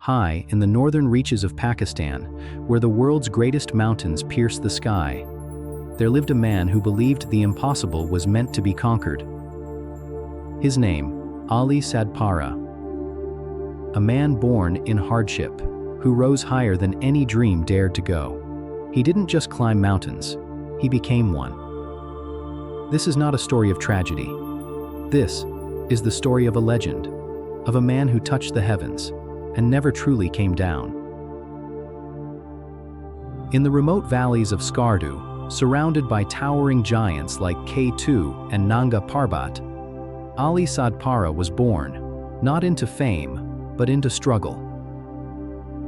high in the northern reaches of Pakistan, where the world's greatest mountains pierce the sky, there lived a man who believed the impossible was meant to be conquered. His name, Ali Sadpara. A man born in hardship, who rose higher than any dream dared to go. He didn't just climb mountains, he became one. This is not a story of tragedy. This is the story of a legend, of a man who touched the heavens and never truly came down. In the remote valleys of Skardu, surrounded by towering giants like K2 and Nanga Parbat, Ali Sadpara was born, not into fame, but into struggle.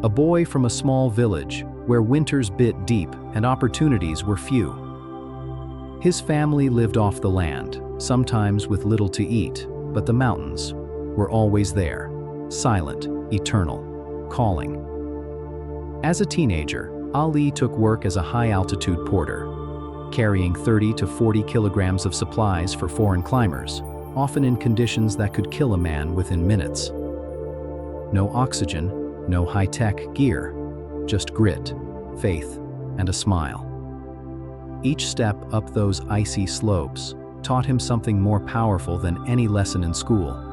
A boy from a small village where winters bit deep and opportunities were few. His family lived off the land, sometimes with little to eat, but the mountains were always there, silent, eternal, calling. As a teenager, Ali took work as a high-altitude porter, carrying 30 to 40 kilograms of supplies for foreign climbers, often in conditions that could kill a man within minutes. No oxygen, no high-tech gear, just grit, faith, and a smile. Each step up those icy slopes taught him something more powerful than any lesson in school,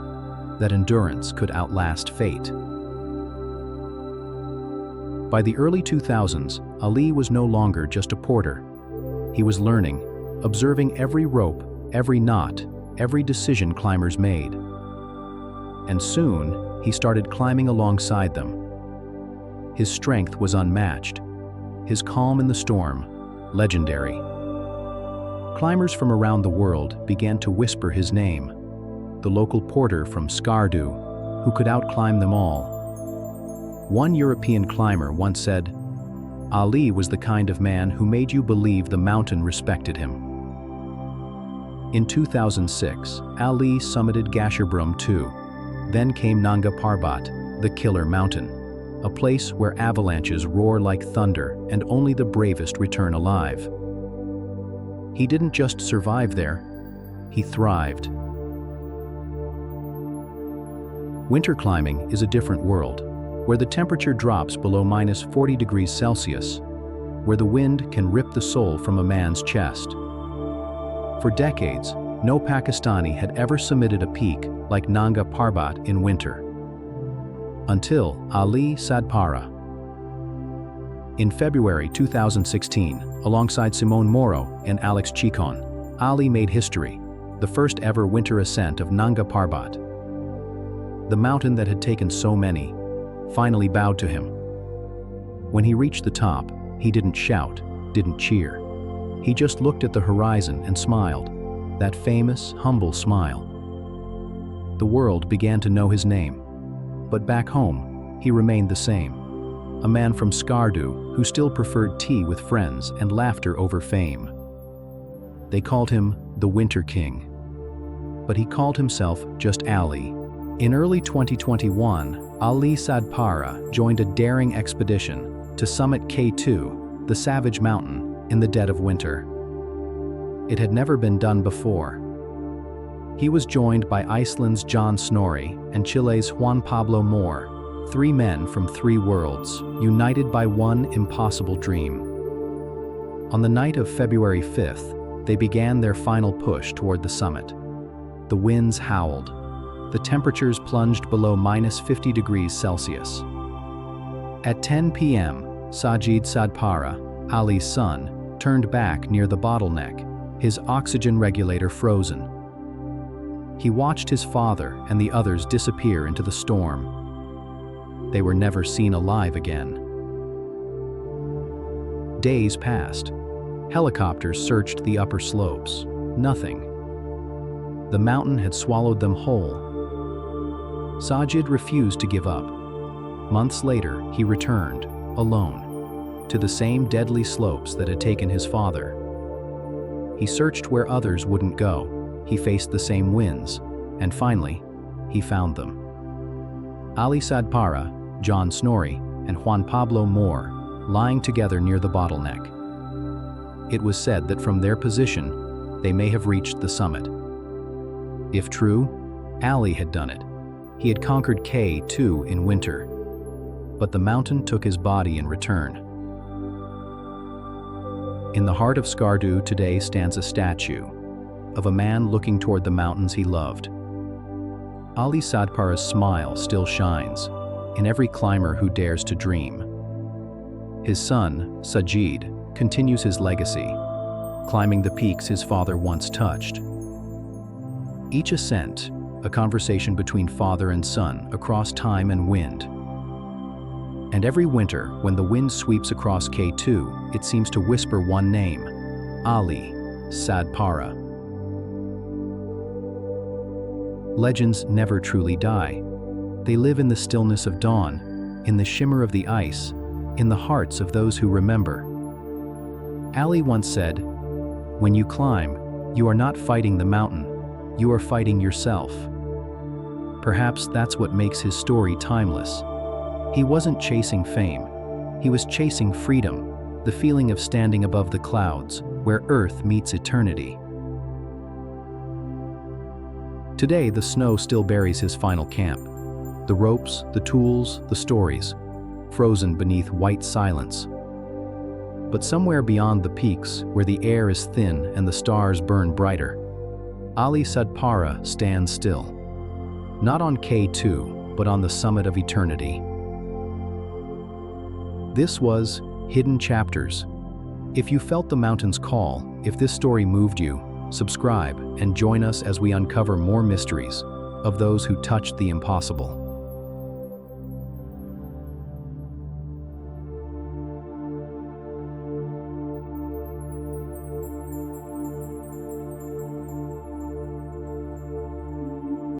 that endurance could outlast fate. By the early 2000s, Ali was no longer just a porter. He was learning, observing every rope, every knot, every decision climbers made. And soon, he started climbing alongside them. His strength was unmatched, his calm in the storm, legendary. Climbers from around the world began to whisper his name, the local porter from Skardu, who could outclimb them all. One European climber once said, "Ali was the kind of man who made you believe the mountain respected him." In 2006, Ali summited Gasherbrum II. Then came Nanga Parbat, the killer mountain, a place where avalanches roar like thunder and only the bravest return alive. He didn't just survive there, he thrived. Winter climbing is a different world, where the temperature drops below -40 degrees Celsius, where the wind can rip the soul from a man's chest. For decades, no Pakistani had ever summited a peak like Nanga Parbat in winter. Until Ali Sadpara. In February 2016, alongside Simone Moro and Alex Chicon, Ali made history, the first ever winter ascent of Nanga Parbat. The mountain that had taken so many finally bowed to him. When he reached the top, he didn't shout, didn't cheer. He just looked at the horizon and smiled, that famous, humble smile. The world began to know his name. But back home, he remained the same. A man from Skardu who still preferred tea with friends and laughter over fame. They called him the Winter King. But he called himself just Ali. In early 2021, Ali Sadpara joined a daring expedition to summit K2, the savage mountain, in the dead of winter. It had never been done before. He was joined by Iceland's John Snorri and Chile's Juan Pablo Moore, three men from three worlds, united by one impossible dream. On the night of February 5th, they began their final push toward the summit. The winds howled. The temperatures plunged below -50 degrees Celsius. At 10 p.m., Sajid Sadpara, Ali's son, turned back near the bottleneck, his oxygen regulator frozen. He watched his father and the others disappear into the storm. They were never seen alive again. Days passed. Helicopters searched the upper slopes. Nothing. The mountain had swallowed them whole. Sajid refused to give up. Months later, he returned, alone, to the same deadly slopes that had taken his father. He searched where others wouldn't go. He faced the same winds, and finally, he found them. Ali Sadpara, John Snorri, and Juan Pablo Moore, lying together near the bottleneck. It was said that from their position, they may have reached the summit. If true, Ali had done it. He had conquered K2 in winter. but the mountain took his body in return. In the heart of Skardu today stands a statue of a man looking toward the mountains he loved. Ali Sadpara's smile still shines in every climber who dares to dream. His son, Sajid, continues his legacy, climbing the peaks his father once touched. Each ascent, a conversation between father and son across time and wind. And every winter, when the wind sweeps across K2, it seems to whisper one name: Ali Sadpara. Legends never truly die. They live in the stillness of dawn, in the shimmer of the ice, in the hearts of those who remember. Ali once said, "When you climb, you are not fighting the mountain, you are fighting yourself." Perhaps that's what makes his story timeless. He wasn't chasing fame. He was chasing freedom, the feeling of standing above the clouds, where earth meets eternity. Today, the snow still buries his final camp. The ropes, the tools, the stories, frozen beneath white silence. But somewhere beyond the peaks, where the air is thin and the stars burn brighter, Ali Sadpara stands still. Not on K2, but on the summit of eternity. This was Hidden Chapters. If you felt the mountain's call, if this story moved you, subscribe and join us as we uncover more mysteries of those who touched the impossible.